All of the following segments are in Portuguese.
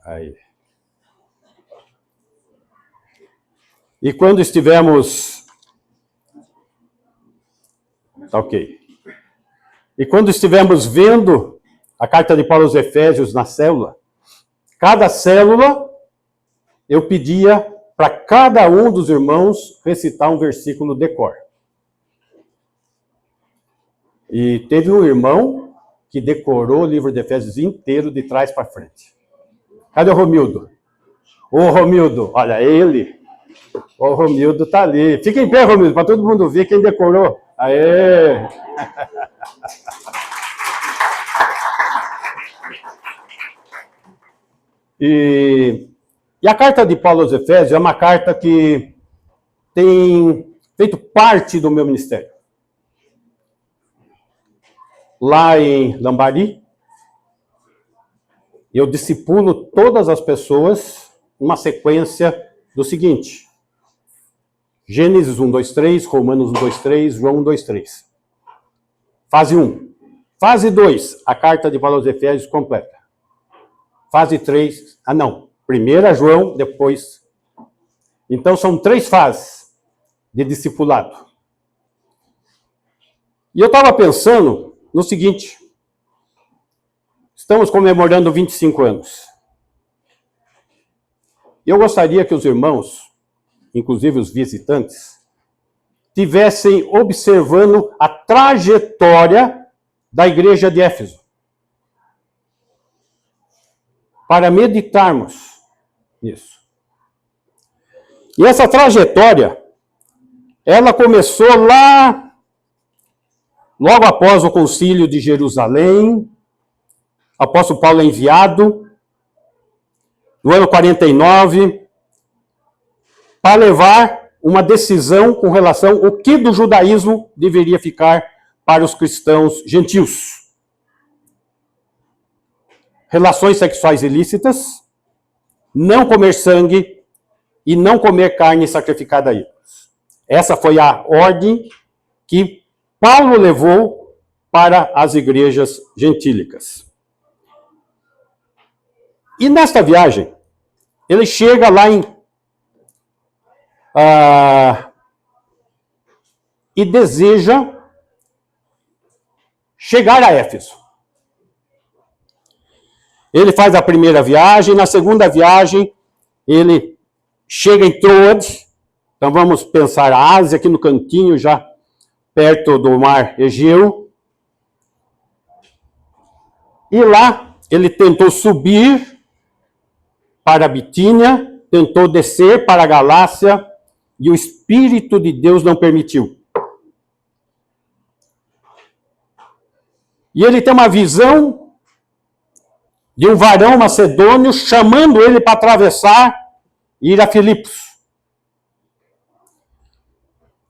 Aí. E quando estivermos... Tá ok. E quando estivermos vendo a carta de Paulo aos Efésios na célula, cada célula eu pedia para cada um dos irmãos recitar um versículo de cor. E teve um irmão que decorou o livro de Efésios inteiro de trás para frente. Cadê o Romildo? Ô, Romildo, olha ele. O Romildo tá ali. Fica em pé, Romildo, para todo mundo ver quem decorou. Aê! E a carta de Paulo aos Efésios é uma carta que tem feito parte do meu ministério. Lá em Lambari, eu discipulo todas as pessoas uma sequência do seguinte: Gênesis 1, 2, 3, Romanos 1, 2, 3, João 1, 2, 3. Fase 1. Fase 2, a carta de Paulo aos Efésios completa. Fase 3, primeiro João, depois. Então são 3 fases de discipulado. E eu estava pensando no seguinte: estamos comemorando 25 anos. E eu gostaria que os irmãos, inclusive os visitantes, tivessem observando a trajetória da igreja de Éfeso. Para meditarmos nisso. E essa trajetória, ela começou lá, logo após o concílio de Jerusalém. O apóstolo Paulo é enviado, no ano 49, para levar uma decisão com relação ao que do judaísmo deveria ficar para os cristãos gentios. Relações sexuais ilícitas, não comer sangue e não comer carne sacrificada a ídolos. Essa foi a ordem que Paulo levou para as igrejas gentílicas. E nesta viagem, ele chega lá e deseja chegar a Éfeso. Ele faz a primeira viagem, na segunda viagem, ele chega em Troade. Então vamos pensar a Ásia, aqui no cantinho, já perto do mar Egeu. E lá ele tentou subir para a Bitínia, tentou descer para a Galácia, e o Espírito de Deus não permitiu. E ele tem uma visão de um varão macedônio chamando ele para atravessar e ir a Filipos.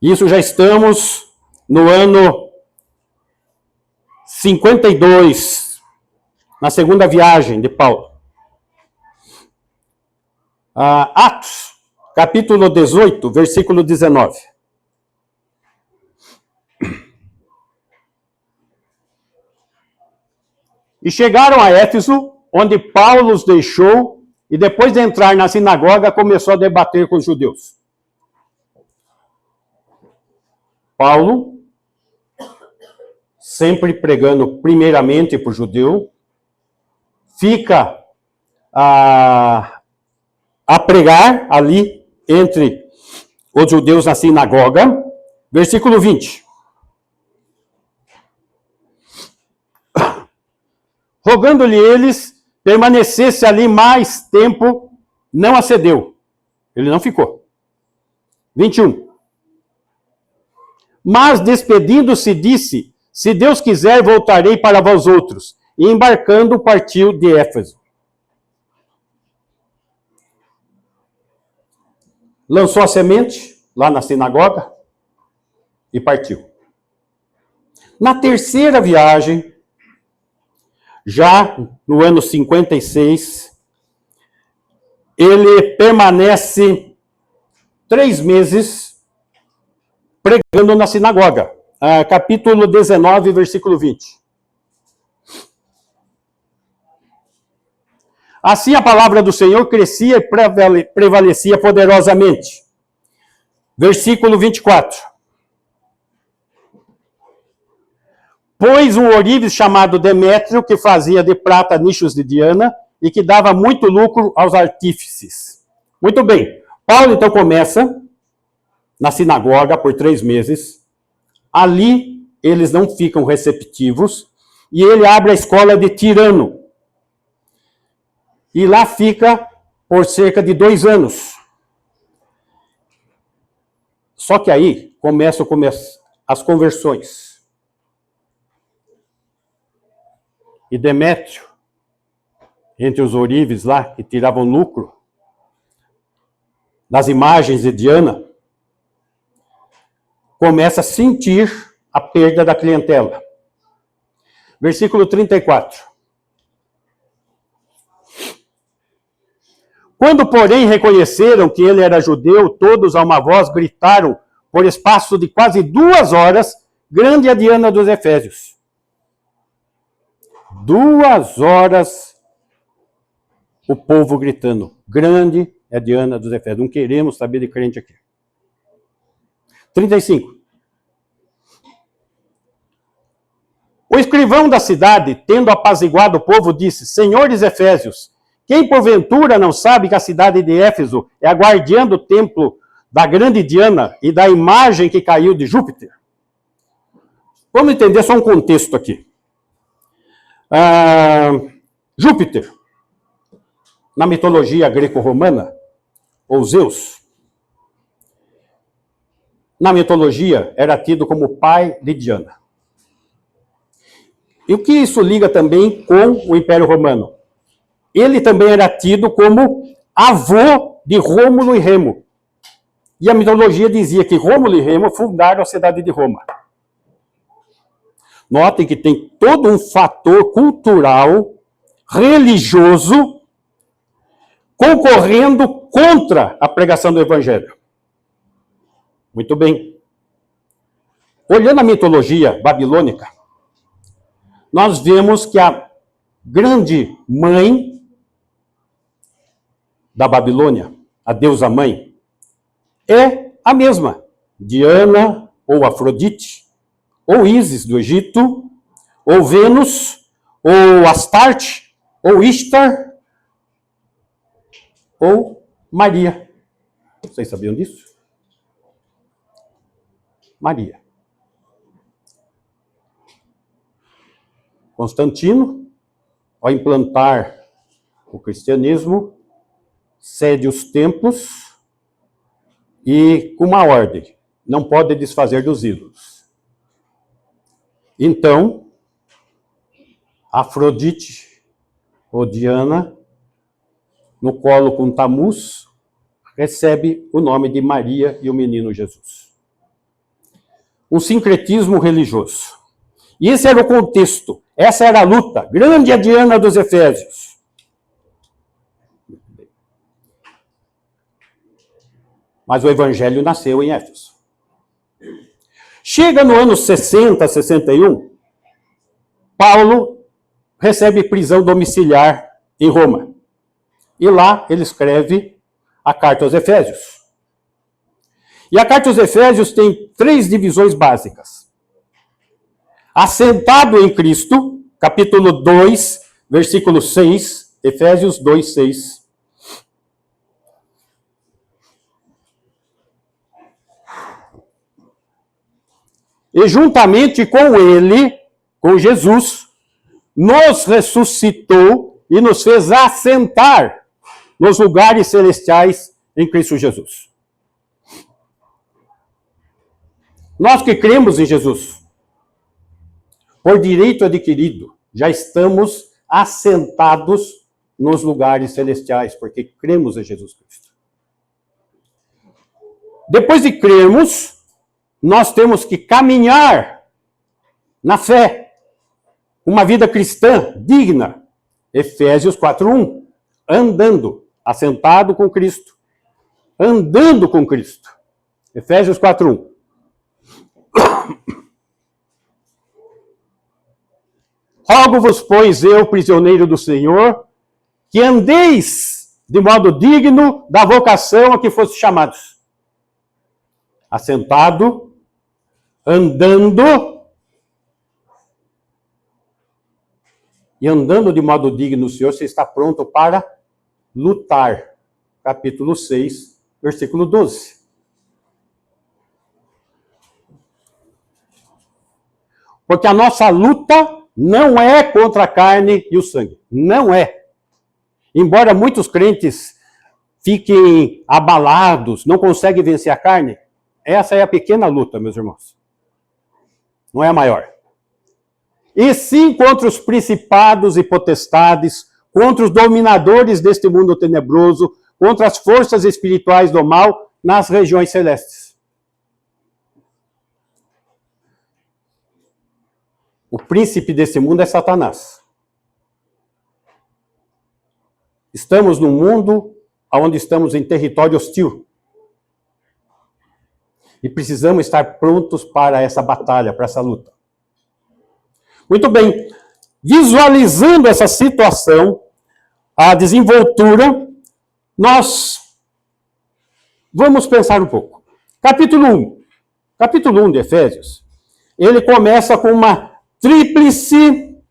Isso já estamos no ano 52, na segunda viagem de Paulo. Atos, capítulo 18, versículo 19. E chegaram a Éfeso, onde Paulo os deixou, e depois de entrar na sinagoga, começou a debater com os judeus. Paulo, sempre pregando primeiramente para o judeu, fica a pregar ali entre os judeus na sinagoga. Versículo 20. Rogando-lhe eles permanecesse ali mais tempo, não acedeu. Ele não ficou. 21. Mas despedindo-se disse: se Deus quiser, voltarei para vós outros. E embarcando, partiu de Éfeso. Lançou a semente lá na sinagoga e partiu. Na terceira viagem, já no ano 56, ele permanece 3 meses pregando na sinagoga. Capítulo 19, versículo 20. Assim a palavra do Senhor crescia e prevalecia poderosamente. Versículo 24. Pois um ourives chamado Demétrio, que fazia de prata nichos de Diana e que dava muito lucro aos artífices. Muito bem. Paulo então começa na sinagoga por 3 meses. Ali eles não ficam receptivos e ele abre a escola de Tirano. E lá fica por cerca de 2 anos. Só que aí começam as conversões. E Demétrio, entre os ourives lá, que tiravam lucro das imagens de Diana, começa a sentir a perda da clientela. Versículo 34. Quando, porém, reconheceram que ele era judeu, todos a uma voz gritaram, por espaço de quase 2 horas, grande é a Diana dos Efésios. 2 horas o povo gritando, grande é a Diana dos Efésios. Não queremos saber de crente aqui. 35. O escrivão da cidade, tendo apaziguado o povo, disse, senhores Efésios, quem porventura não sabe que a cidade de Éfeso é a guardiã do templo da grande Diana e da imagem que caiu de Júpiter? Vamos entender só um contexto aqui. Júpiter, na mitologia greco-romana, ou Zeus, na mitologia era tido como pai de Diana. E o que isso liga também com o Império Romano? Ele também era tido como avô de Rômulo e Remo. E a mitologia dizia que Rômulo e Remo fundaram a cidade de Roma. Notem que tem todo um fator cultural, religioso, concorrendo contra a pregação do Evangelho. Muito bem. Olhando a mitologia babilônica, nós vemos que a grande mãe da Babilônia, a deusa mãe, é a mesma, Diana ou Afrodite, ou Ísis do Egito, ou Vênus, ou Astarte, ou Ishtar, ou Maria. Vocês sabiam disso? Maria. Constantino, ao implantar o cristianismo, cede os templos e com uma ordem, não pode desfazer dos ídolos. Então, Afrodite, ou Diana, no colo com Tamuz, recebe o nome de Maria e o menino Jesus. Um sincretismo religioso. E esse era o contexto, essa era a luta. Grande é a Diana dos Efésios. Mas o evangelho nasceu em Éfeso. Chega no ano 60, 61, Paulo recebe prisão domiciliar em Roma. E lá ele escreve a carta aos Efésios. E a carta aos Efésios tem 3 divisões básicas. Assentado em Cristo, capítulo 2, versículo 6, Efésios 2, 6. E juntamente com ele, com Jesus, nos ressuscitou e nos fez assentar nos lugares celestiais em Cristo Jesus. Nós que cremos em Jesus, por direito adquirido, já estamos assentados nos lugares celestiais, porque cremos em Jesus Cristo. Depois de crermos, nós temos que caminhar na fé, uma vida cristã digna. Efésios 4:1, andando, assentado com Cristo, andando com Cristo. Efésios 4:1. Rogo-vos, pois, eu, prisioneiro do Senhor, que andeis de modo digno da vocação a que foste chamados. Assentado, andando, e andando de modo digno, o Senhor, você está pronto para lutar. Capítulo 6, versículo 12. Porque a nossa luta não é contra a carne e o sangue. Não é. Embora muitos crentes fiquem abalados, não conseguem vencer a carne, essa é a pequena luta, meus irmãos. Não é a maior. E sim contra os principados e potestades, contra os dominadores deste mundo tenebroso, contra as forças espirituais do mal nas regiões celestes. O príncipe desse mundo é Satanás. Estamos num mundo onde estamos em território hostil. E precisamos estar prontos para essa batalha, para essa luta. Muito bem. Visualizando essa situação, a desenvoltura, nós vamos pensar um pouco. Capítulo 1. Capítulo 1 de Efésios, ele começa com uma tríplice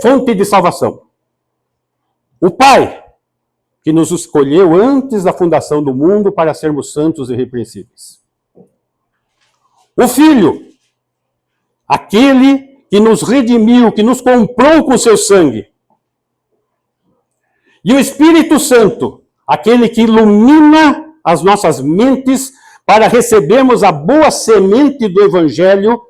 fonte de salvação. O Pai, que nos escolheu antes da fundação do mundo para sermos santos e irrepreensíveis. O Filho, aquele que nos redimiu, que nos comprou com seu sangue. E o Espírito Santo, aquele que ilumina as nossas mentes para recebermos a boa semente do Evangelho.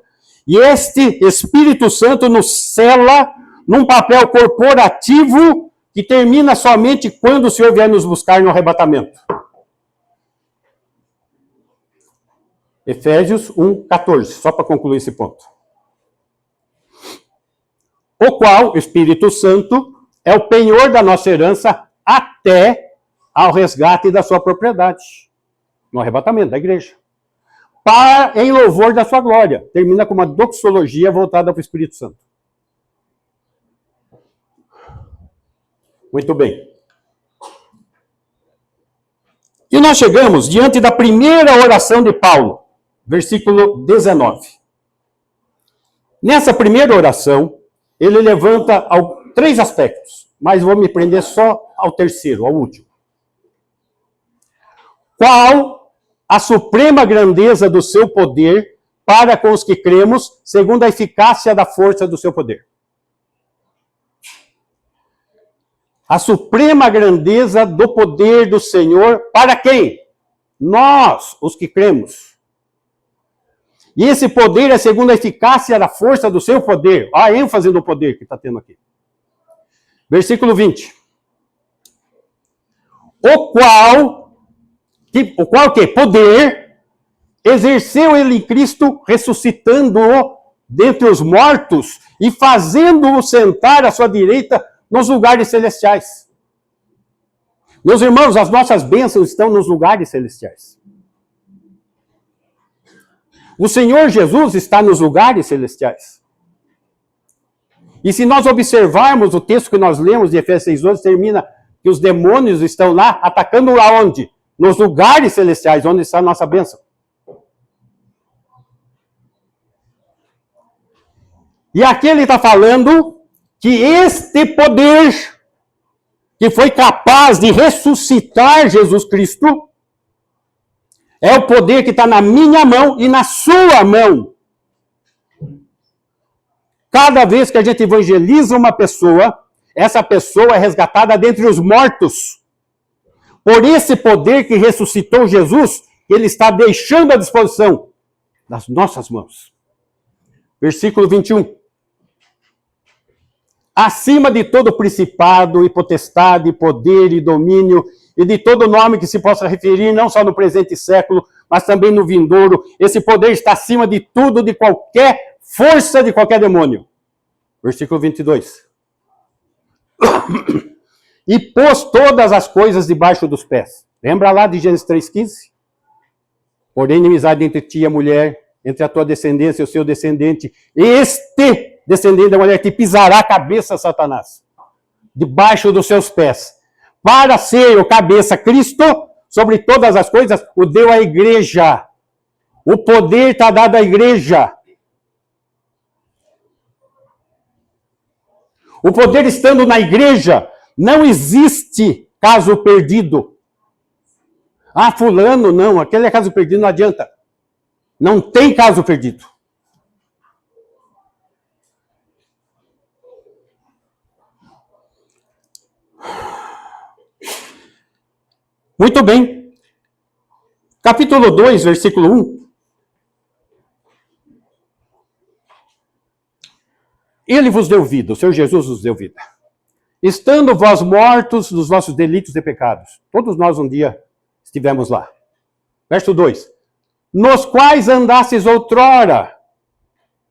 E este Espírito Santo nos sela num papel corporativo que termina somente quando o Senhor vier nos buscar no arrebatamento. Efésios 1:14, só para concluir esse ponto. O qual, o Espírito Santo, é o penhor da nossa herança até ao resgate da sua propriedade, no arrebatamento da igreja. Em louvor da sua glória. Termina com uma doxologia voltada para o Espírito Santo. Muito bem. E nós chegamos diante da primeira oração de Paulo, versículo 19. Nessa primeira oração, ele levanta 3 aspectos, mas vou me prender só ao terceiro, ao último. Qual a suprema grandeza do seu poder para com os que cremos, segundo a eficácia da força do seu poder? A suprema grandeza do poder do Senhor para quem? Nós, os que cremos. E esse poder é segundo a eficácia da força do seu poder. Olha a ênfase do poder que está tendo aqui. Versículo 20. O qual que? Poder exerceu ele em Cristo, ressuscitando-o dentre os mortos e fazendo-o sentar à sua direita nos lugares celestiais. Meus irmãos, as nossas bênçãos estão nos lugares celestiais. O Senhor Jesus está nos lugares celestiais. E se nós observarmos o texto que nós lemos de Efésios 6:12, termina que os demônios estão lá atacando aonde? Nos lugares celestiais, onde está a nossa bênção. E aqui ele está falando que este poder, que foi capaz de ressuscitar Jesus Cristo, é o poder que está na minha mão e na sua mão. Cada vez que a gente evangeliza uma pessoa, essa pessoa é resgatada dentre os mortos. Por esse poder que ressuscitou Jesus, ele está deixando à disposição das nossas mãos. Versículo 21. Acima de todo principado e potestade, poder e domínio, e de todo nome que se possa referir, não só no presente século, mas também no vindouro, esse poder está acima de tudo, de qualquer força, de qualquer demônio. Versículo 22. E pôs todas as coisas debaixo dos pés. Lembra lá de Gênesis 3,15? Porém, inimizade entre ti e a mulher, entre a tua descendência e o seu descendente, este descendente da mulher te pisará a cabeça, Satanás. debaixo dos seus pés, para ser o cabeça Cristo, sobre todas as coisas, o deu à igreja. O poder está dado à igreja. O poder estando na igreja, não existe caso perdido. Ah, fulano, não, aquele é caso perdido, não adianta. Não tem caso perdido. Muito bem. Capítulo 2, versículo 1. Ele vos deu vida, o Senhor Jesus vos deu vida. Estando vós mortos nos vossos delitos e pecados. Todos nós um dia estivemos lá. Verso 2. Nos quais andastes outrora,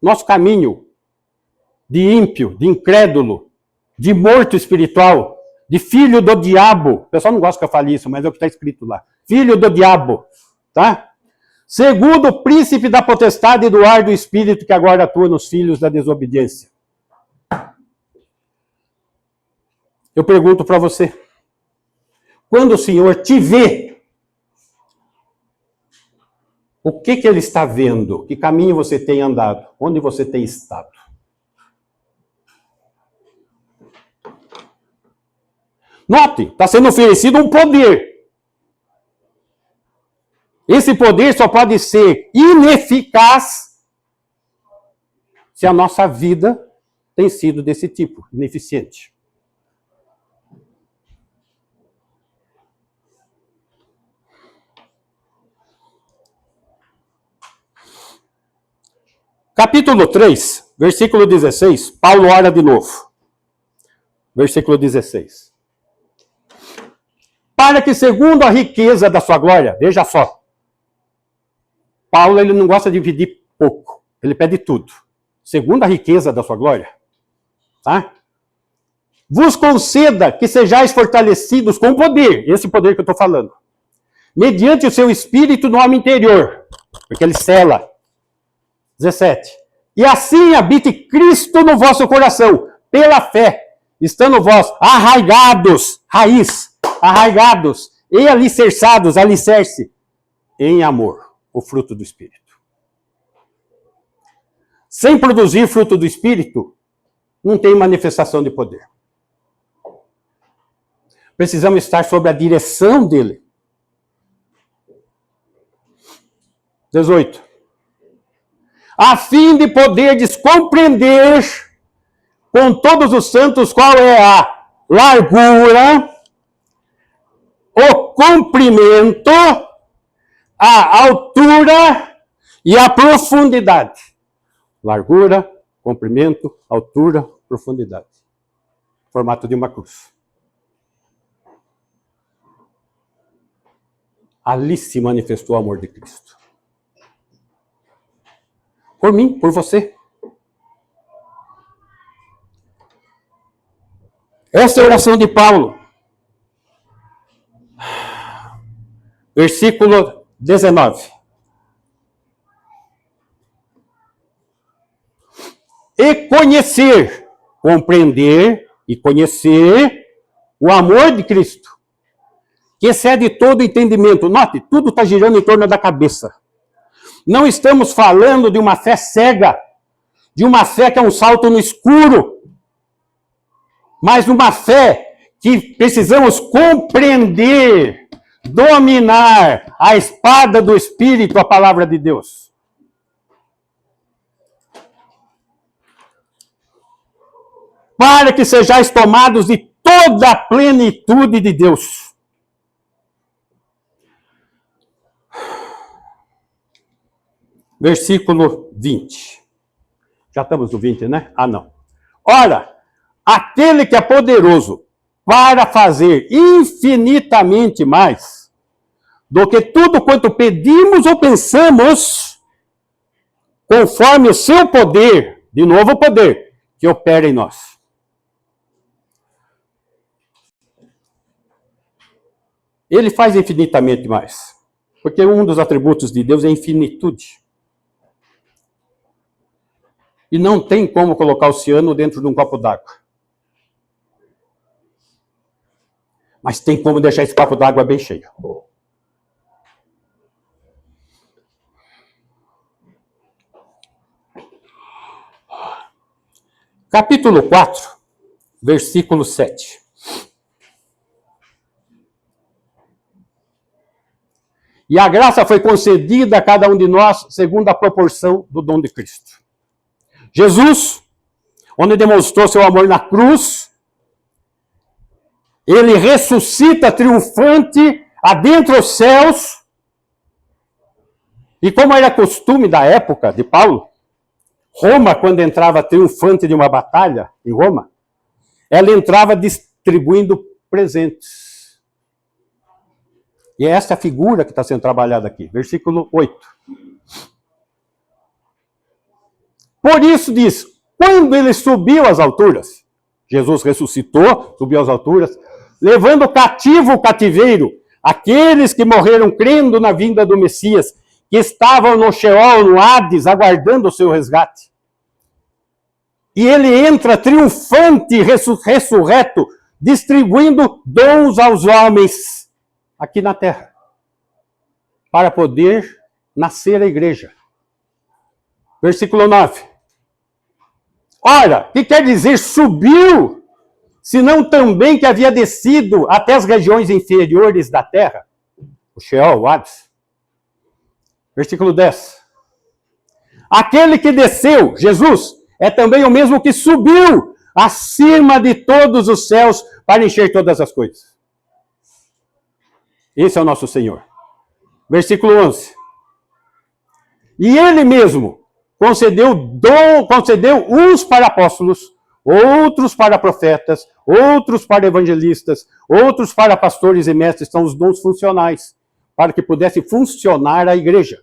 nosso caminho de ímpio, de incrédulo, de morto espiritual, de filho do diabo. O pessoal não gosta que eu fale isso, mas é o que está escrito lá. Filho do diabo, tá? Segundo o príncipe da potestade e do ar do espírito que agora atua nos filhos da desobediência. Eu pergunto para você, quando o Senhor te vê, o que ele está vendo? Que caminho você tem andado? Onde você tem estado? Note, está sendo oferecido um poder. Esse poder só pode ser ineficaz se a nossa vida tem sido desse tipo, ineficiente. Capítulo 3, versículo 16, Paulo ora de novo. Versículo 16. Para que segundo a riqueza da sua glória, veja só, Paulo ele não gosta de dividir pouco, ele pede tudo. Segundo a riqueza da sua glória, tá? Vos conceda que sejais fortalecidos com poder, esse poder que eu estou falando, mediante o seu espírito no homem interior, porque ele cela. 17. E assim habite Cristo no vosso coração, pela fé, estando vós arraigados, raiz, arraigados e alicerçados, alicerce, em amor, o fruto do Espírito. Sem produzir fruto do Espírito, não tem manifestação de poder. Precisamos estar sob a direção dele. 18. A fim de poderdes compreender com todos os santos qual é a largura, o comprimento, a altura e a profundidade. Largura, comprimento, altura, profundidade. Formato de uma cruz. Ali se manifestou o amor de Cristo. Por mim, por você. Essa é a oração de Paulo. Versículo 19. E conhecer, compreender e conhecer o amor de Cristo, que excede todo entendimento. Note, tudo está girando em torno da cabeça. Não estamos falando de uma fé cega, de uma fé que é um salto no escuro, mas uma fé que precisamos compreender, dominar a espada do Espírito, a palavra de Deus. Para que sejais tomados de toda a plenitude de Deus. Versículo 20. Já estamos no 20, né? Ah, não. Ora, aquele que é poderoso para fazer infinitamente mais do que tudo quanto pedimos ou pensamos, conforme o seu poder, de novo o poder, que opera em nós. Ele faz infinitamente mais, porque um dos atributos de Deus é a infinitude. E não tem como colocar o oceano dentro de um copo d'água. Mas tem como deixar esse copo d'água bem cheio. Capítulo 4, versículo 7. E a graça foi concedida a cada um de nós segundo a proporção do dom de Cristo. Jesus, onde demonstrou seu amor na cruz, ele ressuscita triunfante adentra os céus. E como era costume da época de Paulo, Roma, quando entrava triunfante de uma batalha em Roma, ela entrava distribuindo presentes. E é essa a figura que está sendo trabalhada aqui. Versículo 8. Por isso diz, quando ele subiu às alturas, Jesus ressuscitou, subiu às alturas, levando cativo o cativeiro, aqueles que morreram crendo na vinda do Messias, que estavam no Sheol, no Hades, aguardando o seu resgate. E ele entra triunfante, ressurreto, distribuindo dons aos homens aqui na terra, para poder nascer a igreja. Versículo 9. Ora, o que quer dizer subiu, senão também que havia descido até as regiões inferiores da terra? O Sheol, o Hades. Versículo 10. Aquele que desceu, Jesus, é também o mesmo que subiu acima de todos os céus para encher todas as coisas. Esse é o nosso Senhor. Versículo 11. E ele mesmo concedeu uns para apóstolos, outros para profetas, outros para evangelistas, outros para pastores e mestres. São os dons funcionais, para que pudesse funcionar a igreja.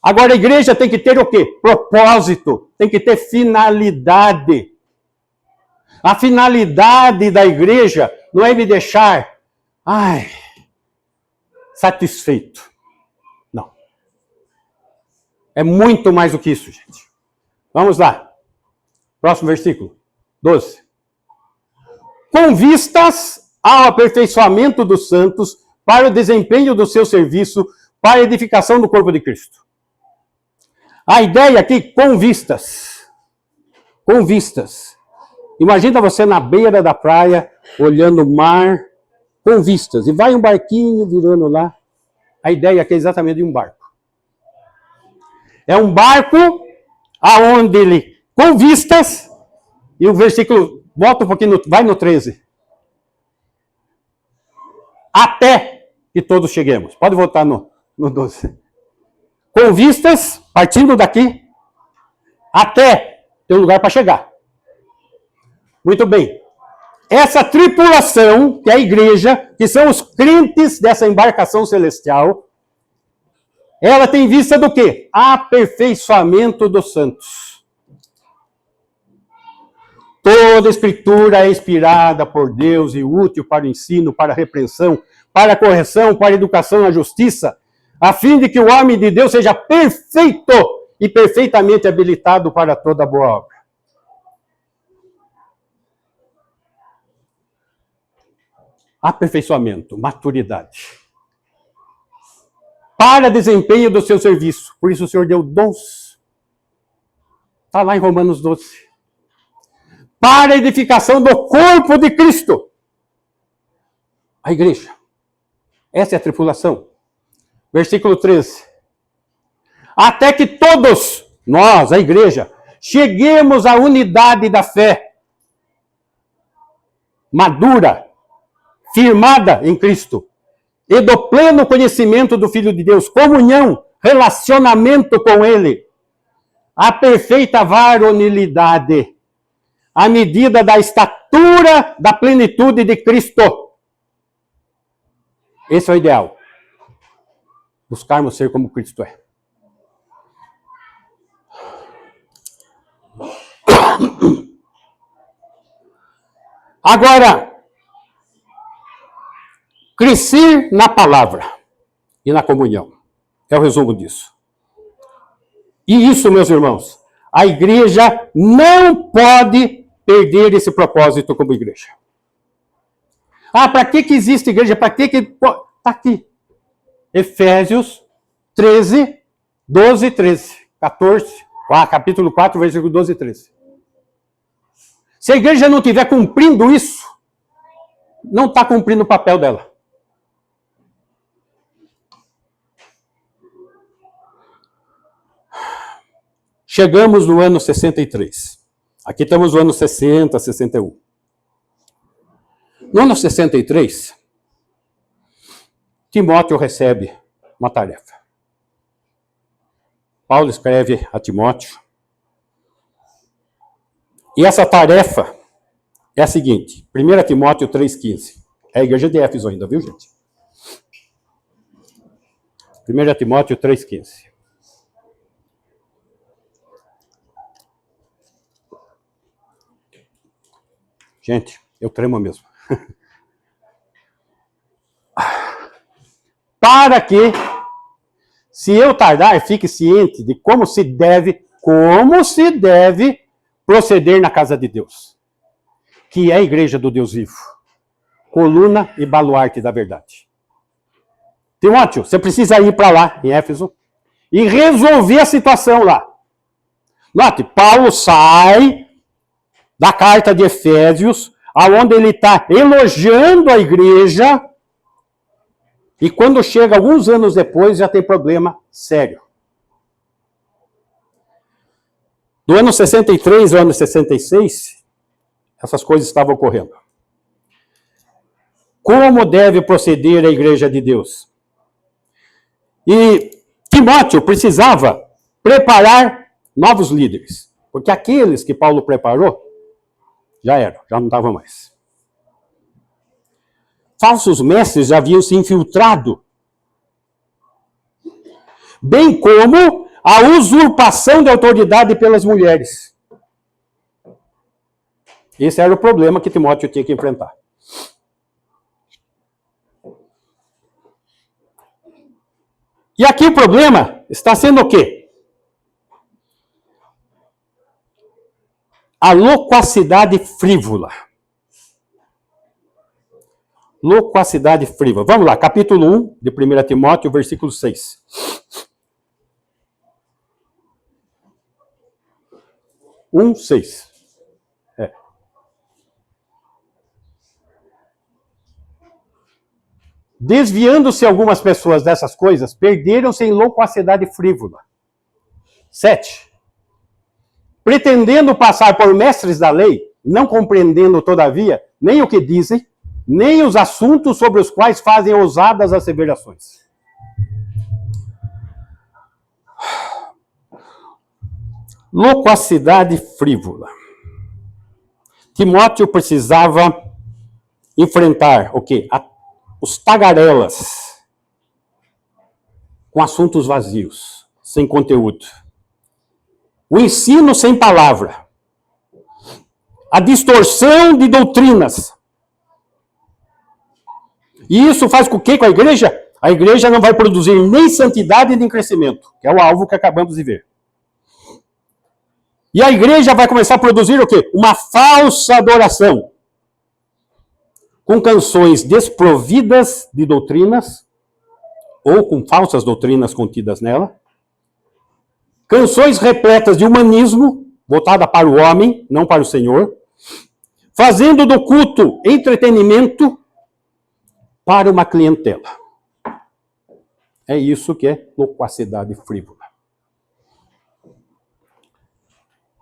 Agora, a igreja tem que ter o quê? Propósito, tem que ter finalidade. A finalidade da igreja não é me deixar, satisfeito. Não. É muito mais do que isso, gente. Vamos lá. Próximo versículo, 12. Com vistas ao aperfeiçoamento dos santos, para o desempenho do seu serviço, para a edificação do corpo de Cristo. A ideia aqui, com vistas. Com vistas. Imagina você na beira da praia, olhando o mar, com vistas. E vai um barquinho virando lá. A ideia aqui é exatamente de um barco. É um barco aonde ele, com vistas, e o versículo, volta um pouquinho, vai no 13. Até que todos cheguemos. Pode voltar no 12. Com vistas, partindo daqui, até ter um lugar para chegar. Muito bem. Essa tripulação, que é a igreja, que são os crentes dessa embarcação celestial, ela tem vista do quê? Aperfeiçoamento dos santos. Toda a escritura é inspirada por Deus e útil para o ensino, para a repreensão, para a correção, para a educação na justiça, a fim de que o homem de Deus seja perfeito e perfeitamente habilitado para toda boa obra. Aperfeiçoamento, maturidade. Para desempenho do seu serviço. Por isso o Senhor deu dons. Está lá em Romanos 12. Para a edificação do corpo de Cristo. A igreja. Essa é a tripulação. Versículo 13. Até que todos, nós, a igreja, cheguemos à unidade da fé. Madura, firmada em Cristo. E do pleno conhecimento do Filho de Deus. Comunhão, relacionamento com Ele. A perfeita varonilidade. A medida da estatura da plenitude de Cristo. Esse é o ideal. Buscarmos ser como Cristo é. Agora, crescer na palavra e na comunhão. É o resumo disso. E isso, meus irmãos, a igreja não pode perder esse propósito como igreja. Ah, para que existe igreja? Para que... Está aqui. Efésios 13, 12 e 13. 14, capítulo 4, versículo 12 e 13. Se a igreja não estiver cumprindo isso, não está cumprindo o papel dela. Chegamos no ano 63. Aqui estamos no ano 60, 61. No ano 63, Timóteo recebe uma tarefa. Paulo escreve a Timóteo. E essa tarefa é a seguinte, 1 Timóteo 3,15. É a igreja de Éfeso ainda, viu, gente? 1 Timóteo 3,15. Gente, eu tremo mesmo. Para que, se eu tardar, fique ciente de como se deve proceder na casa de Deus, que é a igreja do Deus vivo, coluna e baluarte da verdade. Timóteo, você precisa ir para lá, em Éfeso, e resolver a situação lá. Note, Paulo sai da carta de Efésios, aonde ele está elogiando a igreja, e quando chega alguns anos depois, já tem problema sério. Do ano 63 ao ano 66, essas coisas estavam ocorrendo. Como deve proceder a igreja de Deus? E Timóteo precisava preparar novos líderes, porque aqueles que Paulo preparou, já não estavam mais. Falsos mestres já haviam se infiltrado, bem como a usurpação de autoridade pelas mulheres. Esse era o problema que Timóteo tinha que enfrentar. E aqui o problema está sendo o quê? A loquacidade frívola. Loquacidade frívola. Vamos lá, capítulo 1 de 1 Timóteo, versículo 6. Um, 6. Desviando-se algumas pessoas dessas coisas, perderam-se em loquacidade frívola. 7. Pretendendo passar por mestres da lei, não compreendendo, todavia, nem o que dizem, nem os assuntos sobre os quais fazem ousadas asseverações. Loquacidade frívola. Timóteo precisava enfrentar o quê? Os tagarelas com assuntos vazios, sem conteúdo. O ensino sem palavra. A distorção de doutrinas. E isso faz com que com a igreja? A igreja não vai produzir nem santidade nem crescimento, que é o alvo que acabamos de ver. E a igreja vai começar a produzir o quê? Uma falsa adoração. Com canções desprovidas de doutrinas, ou com falsas doutrinas contidas nela. Canções repletas de humanismo, voltada para o homem, não para o Senhor. Fazendo do culto entretenimento para uma clientela. É isso que é loquacidade frívola.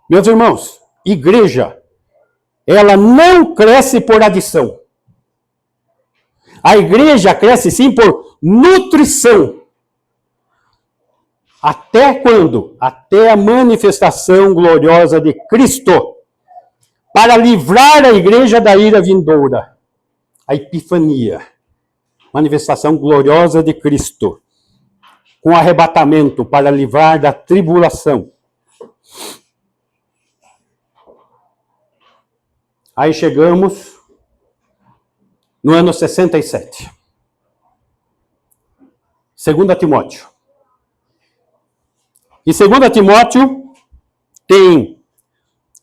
Meus irmãos, igreja, ela não cresce por adição. A igreja cresce sim por nutrição. Até quando? Até a manifestação gloriosa de Cristo, para livrar a igreja da ira vindoura. A epifania, manifestação gloriosa de Cristo, com arrebatamento para livrar da tribulação. Aí chegamos no ano 67. 2 Timóteo. E 2 Timóteo tem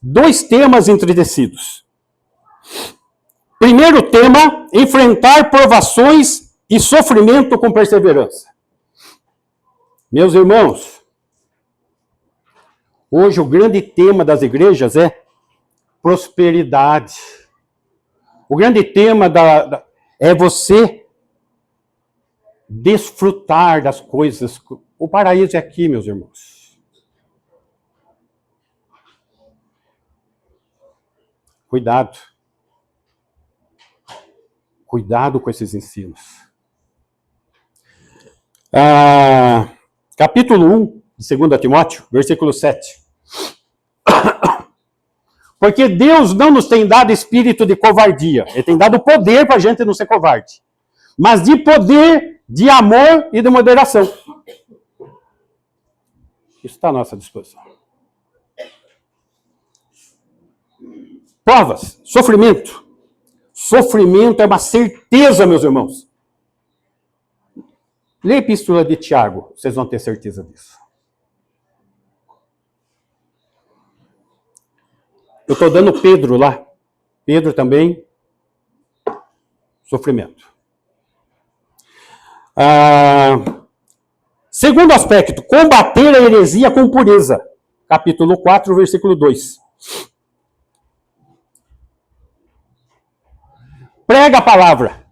dois temas entretecidos. Primeiro tema, enfrentar provações e sofrimento com perseverança. Meus irmãos, hoje o grande tema das igrejas é prosperidade. O grande tema é você desfrutar das coisas. O paraíso é aqui, meus irmãos. Cuidado. Cuidado com esses ensinos. Capítulo 1 de 2 Timóteo, versículo 7. Porque Deus não nos tem dado espírito de covardia. Ele tem dado poder para a gente não ser covarde. Mas de poder, de amor e de moderação. Isso está à nossa disposição. Provas, sofrimento. Sofrimento é uma certeza, meus irmãos. Leia a epístola de Tiago, vocês vão ter certeza disso. Eu estou dando Pedro lá. Pedro também. Sofrimento. Segundo aspecto, combater a heresia com pureza. Capítulo 4, versículo 2. Prega a palavra.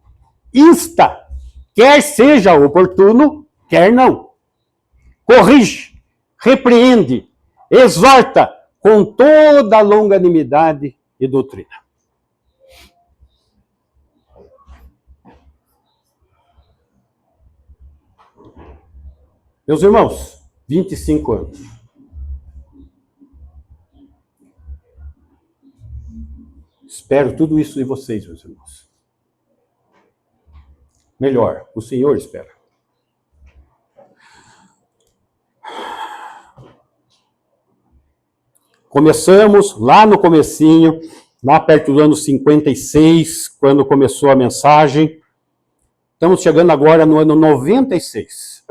Insta, quer seja oportuno, quer não. Corrige, repreende, exorta com toda a longanimidade e doutrina. Meus irmãos, 25 anos. Espero tudo isso de vocês, meus irmãos. Melhor, o Senhor espera. Começamos lá no comecinho, lá perto do ano 56, quando começou a mensagem. Estamos chegando agora no ano 96.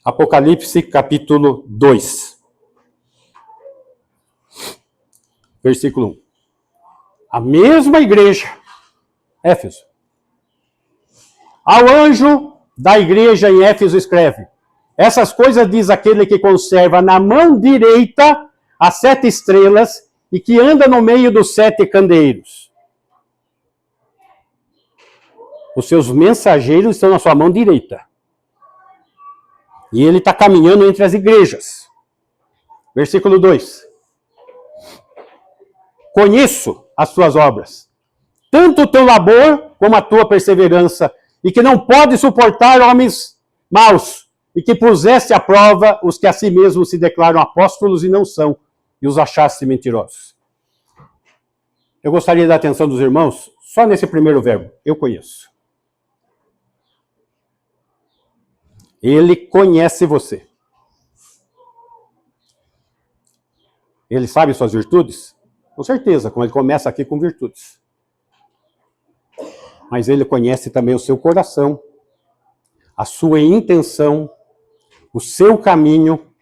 Apocalipse, capítulo 2. Versículo 1. A mesma igreja, Éfeso. Ao anjo da igreja em Éfeso escreve: essas coisas diz aquele que conserva na mão direita as 7 estrelas e que anda no meio dos 7 candeeiros. Os seus mensageiros estão na sua mão direita. E ele está caminhando entre as igrejas. Versículo 2. Conheço as tuas obras, tanto o teu labor como a tua perseverança, e que não pode suportar homens maus, e que puseste à prova os que a si mesmos se declaram apóstolos e não são, e os achaste mentirosos. Eu gostaria da atenção dos irmãos só nesse primeiro verbo, eu conheço. Ele conhece você. Ele sabe suas virtudes? Com certeza, como ele começa aqui com virtudes. Mas ele conhece também o seu coração, a sua intenção, o seu caminho,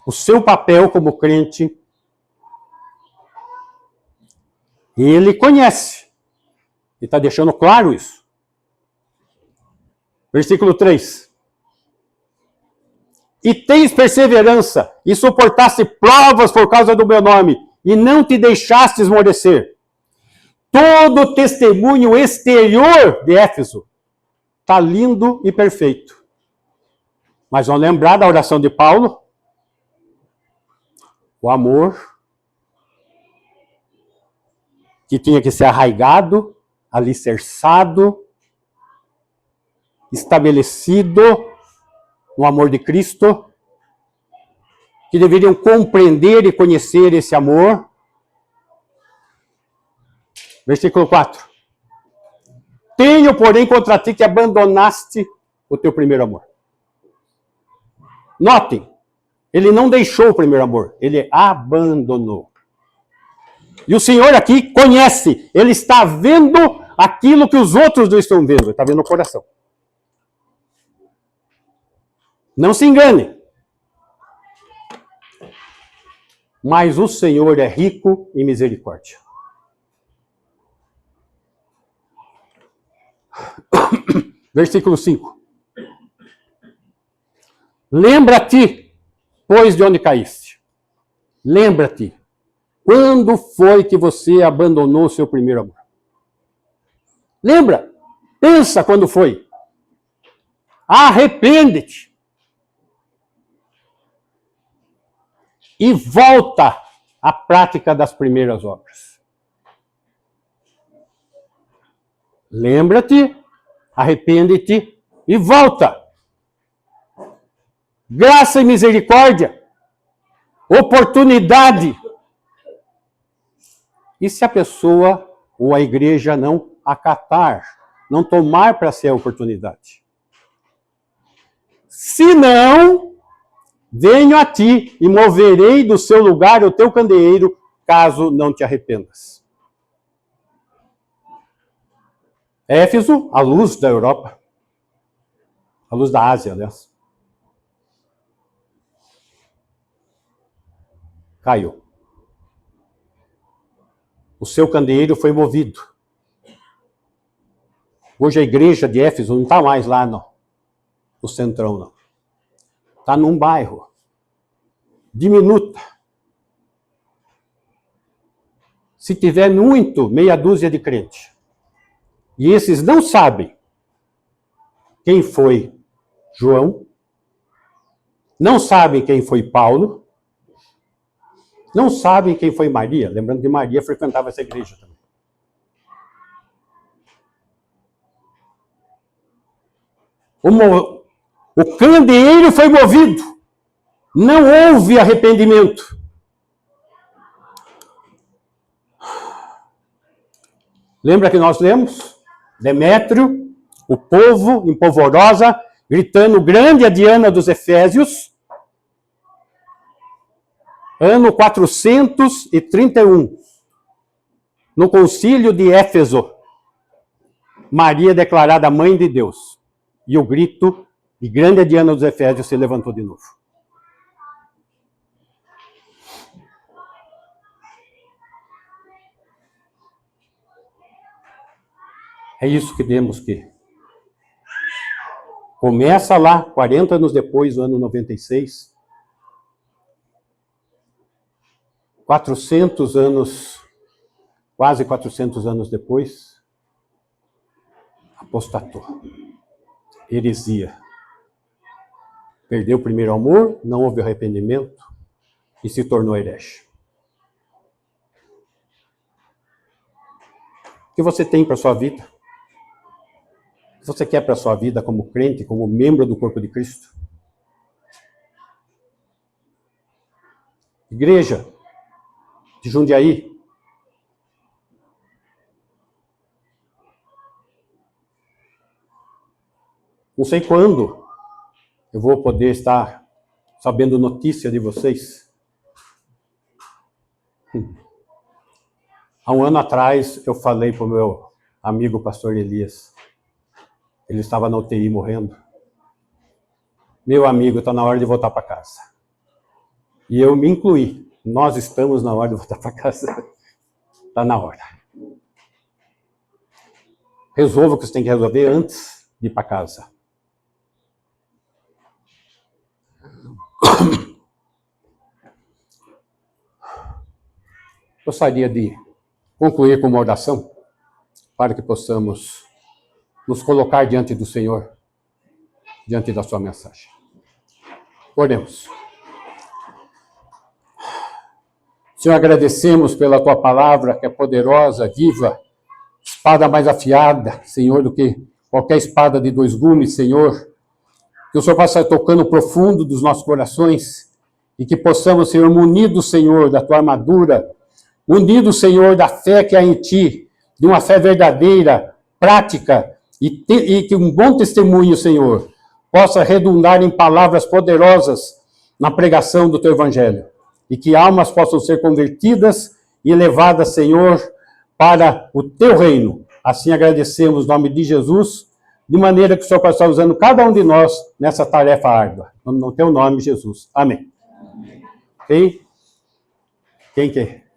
o seu papel como crente. E ele conhece. E está deixando claro isso. Versículo 3. E tens perseverança, e suportaste provas por causa do meu nome, e não te deixaste esmorecer. Todo o testemunho exterior de Éfeso está lindo e perfeito. Mas vão lembrar da oração de Paulo? O amor que tinha que ser arraigado, alicerçado, estabelecido no amor de Cristo, que deveriam compreender e conhecer esse amor. Versículo 4. Tenho, porém, contra ti que abandonaste o teu primeiro amor. Notem, ele não deixou o primeiro amor, ele abandonou. E o Senhor aqui conhece, ele está vendo aquilo que os outros não estão vendo, ele está vendo o coração. Não se engane. mas o Senhor é rico em misericórdia. Versículo 5. Lembra-te, pois, de onde caíste. Lembra-te. Quando foi que você abandonou o seu primeiro amor? Lembra? Pensa quando foi. Arrepende-te. E volta à prática das primeiras obras. Lembra-te, arrepende-te e volta. Graça e misericórdia. Oportunidade. E se a pessoa ou a igreja não acatar, não tomar para si a oportunidade? Se não, venho a ti e moverei do seu lugar o teu candeeiro, caso não te arrependas. Éfeso, a luz da Europa. A luz da Ásia, aliás. Caiu. O seu candeeiro foi movido. Hoje a igreja de Éfeso não está mais lá no centrão, não. Está num bairro. Diminuta. Se tiver muito, meia dúzia de crente. E esses não sabem quem foi João, não sabem quem foi Paulo, não sabem quem foi Maria. Lembrando que Maria frequentava essa igreja também. O candeeiro foi movido. Não houve arrependimento. Lembra que nós lemos? Demétrio, o povo em polvorosa, gritando grande a Diana dos Efésios. Ano 431. No concílio de Éfeso. Maria declarada mãe de Deus. E o grito de grande a Diana dos Efésios se levantou de novo. É isso que temos que... Começa lá, 40 anos depois, no ano 96. 400 anos, quase 400 anos depois, apostatou. Heresia. Perdeu o primeiro amor, não houve arrependimento e se tornou herege. O que você tem para a sua vida? O que você quer para a sua vida como crente, como membro do corpo de Cristo? Igreja de Jundiaí. Não sei quando eu vou poder estar sabendo notícia de vocês. Há um ano atrás eu falei para o meu amigo pastor Elias. Ele estava na UTI morrendo. Meu amigo, está na hora de voltar para casa. E eu me incluí. Nós estamos na hora de voltar para casa. Está na hora. Resolva o que você tem que resolver antes de ir para casa. Gostaria de concluir com uma oração para que possamos nos colocar diante do Senhor, diante da sua mensagem. Oremos. Senhor, agradecemos pela tua palavra, que é poderosa, viva, espada mais afiada, Senhor, do que qualquer espada de dois gumes, Senhor. Que o Senhor possa tocando profundo dos nossos corações e que possamos ser munidos, Senhor, da tua armadura, munidos, Senhor, da fé que há em ti, de uma fé verdadeira, prática, e que um bom testemunho, Senhor, possa redundar em palavras poderosas na pregação do teu evangelho. E que almas possam ser convertidas e levadas, Senhor, para o teu reino. Assim agradecemos o nome de Jesus, de maneira que o Senhor possa estar usando cada um de nós nessa tarefa árdua. No teu nome, Jesus. Amém. Ok? Quem quer?